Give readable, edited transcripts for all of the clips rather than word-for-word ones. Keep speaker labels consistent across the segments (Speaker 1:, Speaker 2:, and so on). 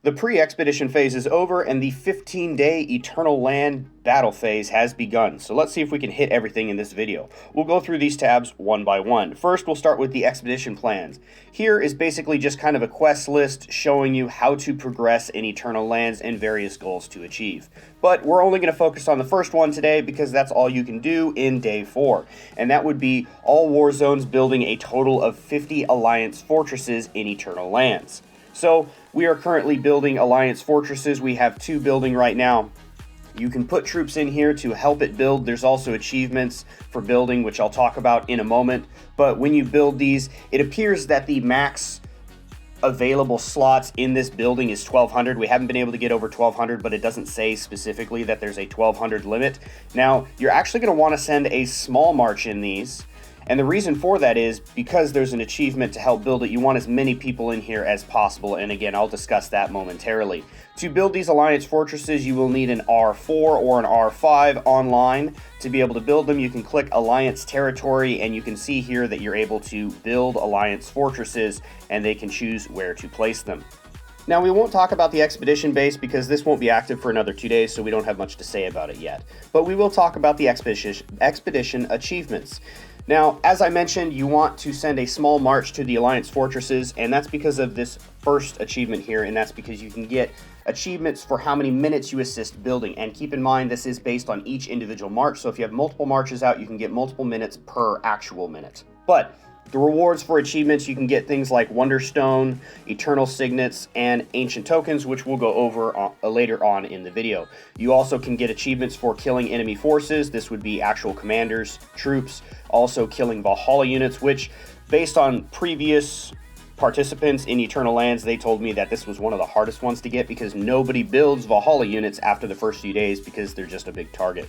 Speaker 1: The pre-expedition phase is over and the 15-day Eternal Land battle phase has begun. So let's see if we can hit everything in this video. We'll go through these tabs one by one. First, we'll start with the expedition plans. Here is basically just kind of a quest list showing you how to progress in Eternal Lands and various goals to achieve. But we're only going to focus on the first one today because that's all you can do in day 4. And that would be all war zones building a total of 50 Alliance fortresses in Eternal Lands. So we are currently building Alliance fortresses. We have 2 building right now. You can put troops in here to help it build. There's also achievements for building, which I'll talk about in a moment. But when you build these, it appears that the max available slots in this building is 1,200. We haven't been able to get over 1,200, but it doesn't say specifically that there's a 1,200 limit. Now, you're actually going to want to send a small march in these. And the reason for that is because there's an achievement to help build it, you want as many people in here as possible. And again, I'll discuss that momentarily. To build these Alliance fortresses, you will need an R4 or an R5 online. To be able to build them, you can click Alliance Territory, and you can see here that you're able to build Alliance fortresses, and they can choose where to place them. Now, we won't talk about the expedition base because this won't be active for another 2 days, so we don't have much to say about it yet. But we will talk about the expedition achievements. Now, as I mentioned, you want to send a small march to the Alliance fortresses, and that's because of this first achievement here, and that's because you can get achievements for how many minutes you assist building. And keep in mind, this is based on each individual march, so if you have multiple marches out, you can get multiple minutes per actual minute. But the rewards for achievements, you can get things like Wonderstone, Eternal Signets, and Ancient Tokens, which we'll go over later on in the video. You also can get achievements for killing enemy forces. This would be actual commanders, troops, also killing Valhalla units, which, based on previous participants in Eternal Lands, they told me that this was one of the hardest ones to get because nobody builds Valhalla units after the first few days because they're just a big target.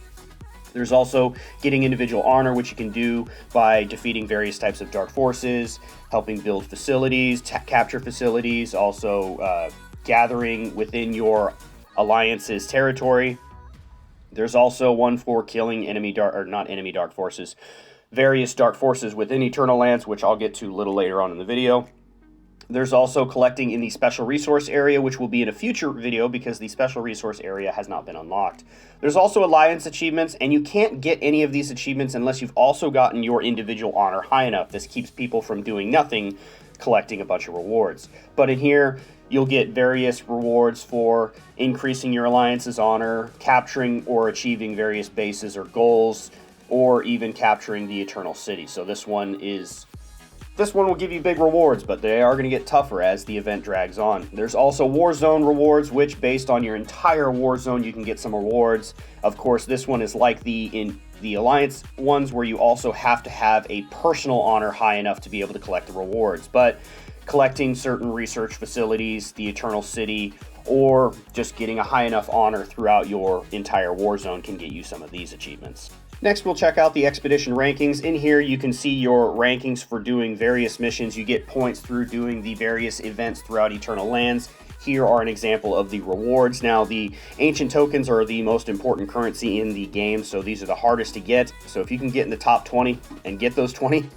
Speaker 1: There's also getting individual honor, which you can do by defeating various types of dark forces, helping build facilities, capture facilities, also gathering within your alliance's territory. There's also one for killing various dark forces within Eternal Lands, which I'll get to a little later on in the video. There's also collecting in the special resource area, which will be in a future video because the special resource area has not been unlocked. There's also Alliance achievements, and you can't get any of these achievements unless you've also gotten your individual honor high enough. This keeps people from doing nothing, collecting a bunch of rewards. But in here, you'll get various rewards for increasing your Alliance's honor, capturing or achieving various bases or goals, or even capturing the Eternal City. So this one will give you big rewards, but they are going to get tougher as the event drags on. There's also War Zone rewards, which based on your entire War Zone, you can get some rewards. Of course, this one is like the Alliance ones where you also have to have a personal honor high enough to be able to collect the rewards. But collecting certain research facilities, the Eternal City, or just getting a high enough honor throughout your entire War Zone can get you some of these achievements. Next, we'll check out the expedition rankings. In here, you can see your rankings for doing various missions. You get points through doing the various events throughout Eternal Lands. Here are an example of the rewards. Now, the Ancient Tokens are the most important currency in the game, so these are the hardest to get. So if you can get in the top 20 and get those 20,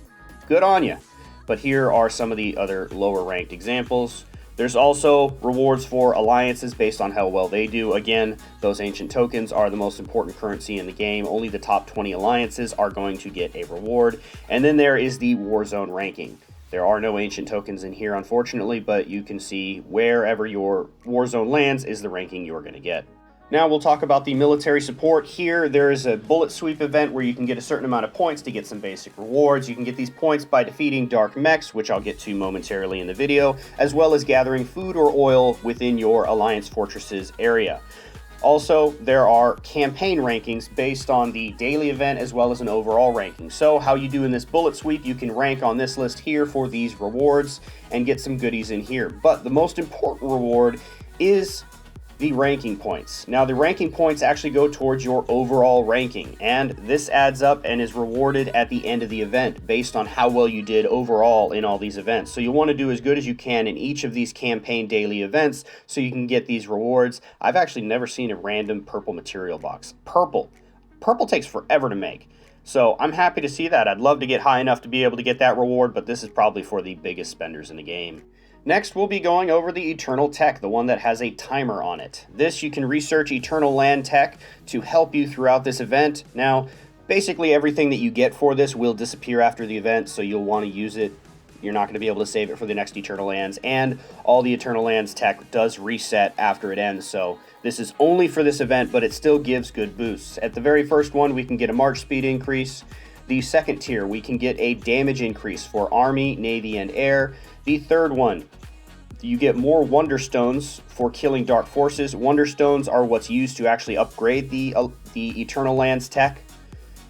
Speaker 1: good on you. But here are some of the other lower ranked examples. There's also rewards for alliances based on how well they do. Again, those Ancient Tokens are the most important currency in the game. Only the top 20 alliances are going to get a reward. And then there is the War Zone ranking. There are no Ancient Tokens in here, unfortunately, but you can see wherever your War Zone lands is the ranking you're going to get. Now we'll talk about the military support. Here there is a bullet sweep event where you can get a certain amount of points to get some basic rewards. You can get these points by defeating dark mechs, which I'll get to momentarily in the video, as well as gathering food or oil within your Alliance fortresses area. Also, there are campaign rankings based on the daily event as well as an overall ranking. So how you do in this bullet sweep, you can rank on this list here for these rewards and get some goodies in here. But the most important reward is the ranking points. Now, the ranking points actually go towards your overall ranking, and this adds up and is rewarded at the end of the event based on how well you did overall in all these events. So you want to do as good as you can in each of these campaign daily events so you can get these rewards. I've actually never seen a random purple material box. Purple takes forever to make. So I'm happy to see that. I'd love to get high enough to be able to get that reward, but this is probably for the biggest spenders in the game. Next, we'll be going over the Eternal Tech, the one that has a timer on it. This, you can research Eternal Land Tech to help you throughout this event. Now, basically everything that you get for this will disappear after the event, so you'll want to use it. You're not going to be able to save it for the next Eternal Lands, and all the Eternal Lands tech does reset after it ends, so this is only for this event, but it still gives good boosts. At the very first one, we can get a march speed increase. The second tier, we can get a damage increase for Army, Navy, and Air. The third one, you get more Wonder Stones for killing Dark Forces. Wonder Stones are what's used to actually upgrade the Eternal Lands tech.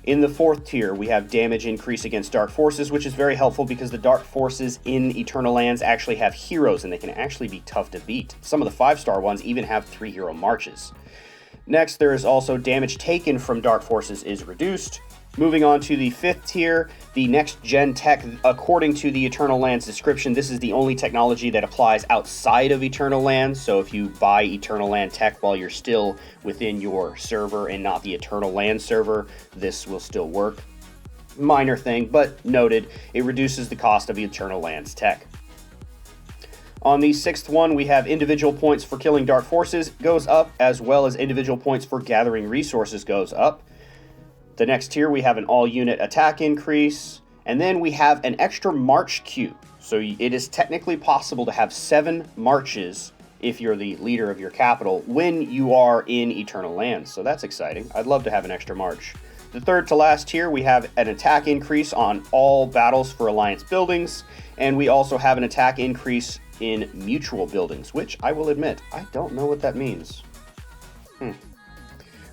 Speaker 1: In the fourth tier, we have damage increase against Dark Forces, which is very helpful because the Dark Forces in Eternal Lands actually have heroes, and they can actually be tough to beat. Some of the 5-star ones even have 3-hero marches. Next, there is also damage taken from Dark Forces is reduced. Moving on to the fifth tier, the next gen tech, according to the Eternal Lands description, this is the only technology that applies outside of Eternal Lands. So if you buy Eternal Land tech while you're still within your server and not the Eternal Land server, this will still work. Minor thing, but noted, it reduces the cost of Eternal Lands tech. On the sixth one, we have individual points for killing Dark Forces goes up, as well as individual points for gathering resources goes up. The next tier, we have an all-unit attack increase, and then we have an extra march queue. So it is technically possible to have 7 marches if you're the leader of your capital when you are in Eternal Lands. So that's exciting. I'd love to have an extra march. The third to last tier, we have an attack increase on all battles for Alliance buildings, and we also have an attack increase in mutual buildings, which I will admit, I don't know what that means.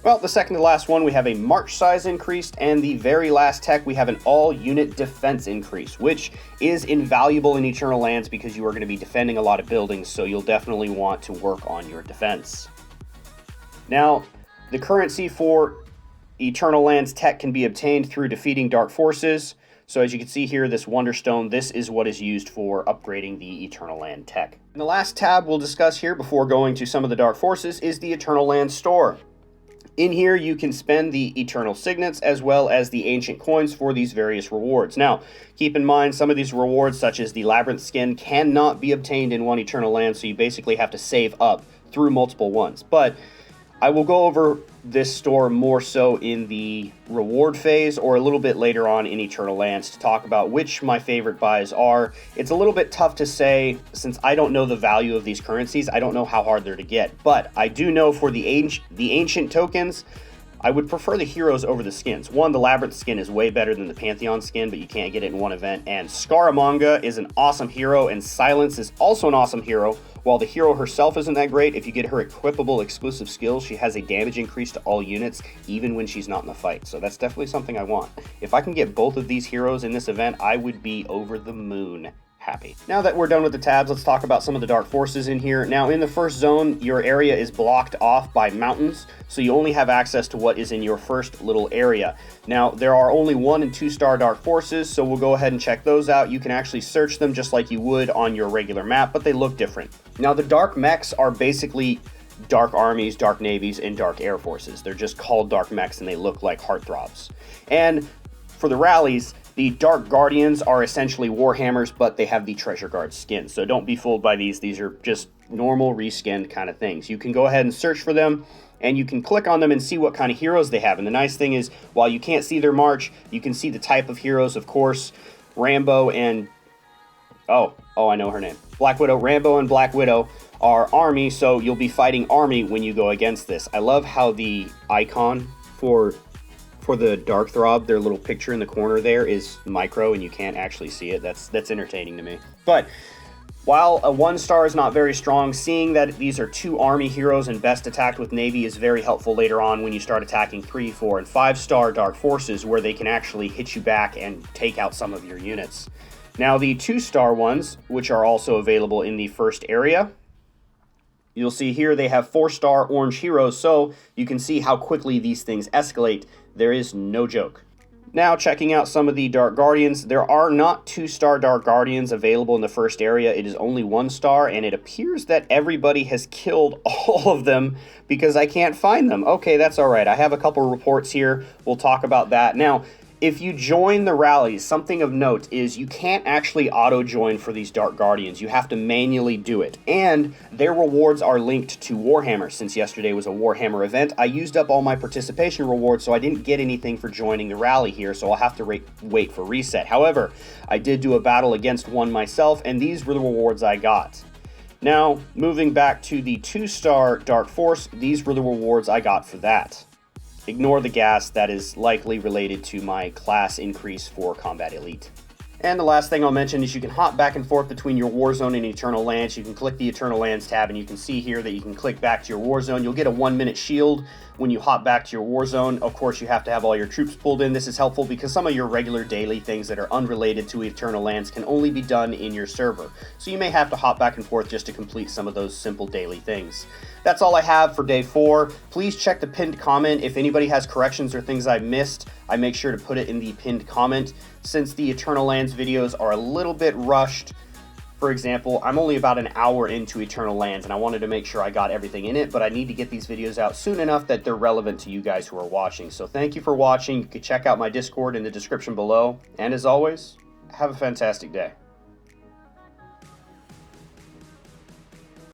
Speaker 1: Well, the second to last one, we have a march size increased, and the very last tech, we have an all-unit defense increase, which is invaluable in Eternal Lands because you are going to be defending a lot of buildings, so you'll definitely want to work on your defense. Now, the currency for Eternal Lands tech can be obtained through defeating Dark Forces. So as you can see here, this Wonder Stone, this is what is used for upgrading the Eternal Land tech. And the last tab we'll discuss here before going to some of the Dark Forces is the Eternal Land store. In here, you can spend the Eternal Signets as well as the Ancient Coins for these various rewards. Now, keep in mind, some of these rewards, such as the Labyrinth Skin, cannot be obtained in one Eternal Land, so you basically have to save up through multiple ones. But I will go over this store more so in the reward phase or a little bit later on in Eternal Lands to talk about which my favorite buys are. It's a little bit tough to say since I don't know the value of these currencies. I don't know how hard they're to get, but I do know for the ancient tokens, I would prefer the heroes over the skins. One, the Labyrinth skin is way better than the Pantheon skin, but you can't get it in one event. And Scaramanga is an awesome hero, and Silence is also an awesome hero. While the hero herself isn't that great, if you get her equipable exclusive skills, she has a damage increase to all units, even when she's not in the fight. So that's definitely something I want. If I can get both of these heroes in this event, I would be over the moon happy. Now that we're done with the tabs, let's talk about some of the Dark Forces in here. Now, in the first zone, your area is blocked off by mountains, so you only have access to what is in your first little area. Now, there are only 1- and 2-star Dark Forces, so we'll go ahead and check those out. You can actually search them just like you would on your regular map, but they look different. Now, the Dark Mechs are basically Dark Armies, Dark Navies, and Dark Air Forces. They're just called Dark Mechs, and they look like heartthrobs. And for the rallies, the Dark Guardians are essentially Warhammers, but they have the Treasure Guard skin. So don't be fooled by these. These are just normal reskinned kind of things. You can go ahead and search for them, and you can click on them and see what kind of heroes they have. And the nice thing is, while you can't see their march, you can see the type of heroes, of course. Rambo and... Oh, I know her name. Black Widow. Rambo and Black Widow are Army, so you'll be fighting Army when you go against this. I love how the icon for the Dark Throb, their little picture in the corner there is micro and you can't actually see it. That's entertaining to me. But while a 1-star is not very strong, seeing that these are 2 Army heroes and best attacked with Navy is very helpful later on when you start attacking 3, 4, and 5-star Dark Forces, where they can actually hit you back and take out some of your units. Now, the 2-star ones, which are also available in the first area, you'll see here they have 4-star orange heroes, so you can see how quickly these things escalate. There is no joke. Now, checking out some of the Dark Guardians, there are not 2-star Dark Guardians available in the first area. It is only 1-star, and it appears that everybody has killed all of them because I can't find them. Okay, that's all right. I have a couple reports here. We'll talk about that. Now, If you join the rallies, something of note is you can't actually auto-join for these Dark Guardians. You have to manually do it. And their rewards are linked to Warhammer. Since yesterday was a Warhammer event, I used up all my participation rewards, so I didn't get anything for joining the rally here, so I'll have to wait for reset. However, I did do a battle against one myself, and these were the rewards I got. Now, moving back to the 2-star Dark Force, these were the rewards I got for that. Ignore the gas, that is likely related to my class increase for Combat Elite. And the last thing I'll mention is you can hop back and forth between your Warzone and Eternal Lands. You can click the Eternal Lands tab and you can see here that you can click back to your Warzone. You'll get a 1-minute shield when you hop back to your Warzone. Of course, you have to have all your troops pulled in. This is helpful because some of your regular daily things that are unrelated to Eternal Lands can only be done in your server. So you may have to hop back and forth just to complete some of those simple daily things. That's all I have for day 4. Please check the pinned comment. If anybody has corrections or things I missed, I make sure to put it in the pinned comment. Since the Eternal Lands videos are a little bit rushed, for example, I'm only about an hour into Eternal Lands and I wanted to make sure I got everything in it, but I need to get these videos out soon enough that they're relevant to you guys who are watching. So thank you for watching. You can check out my Discord in the description below. And as always, have a fantastic day.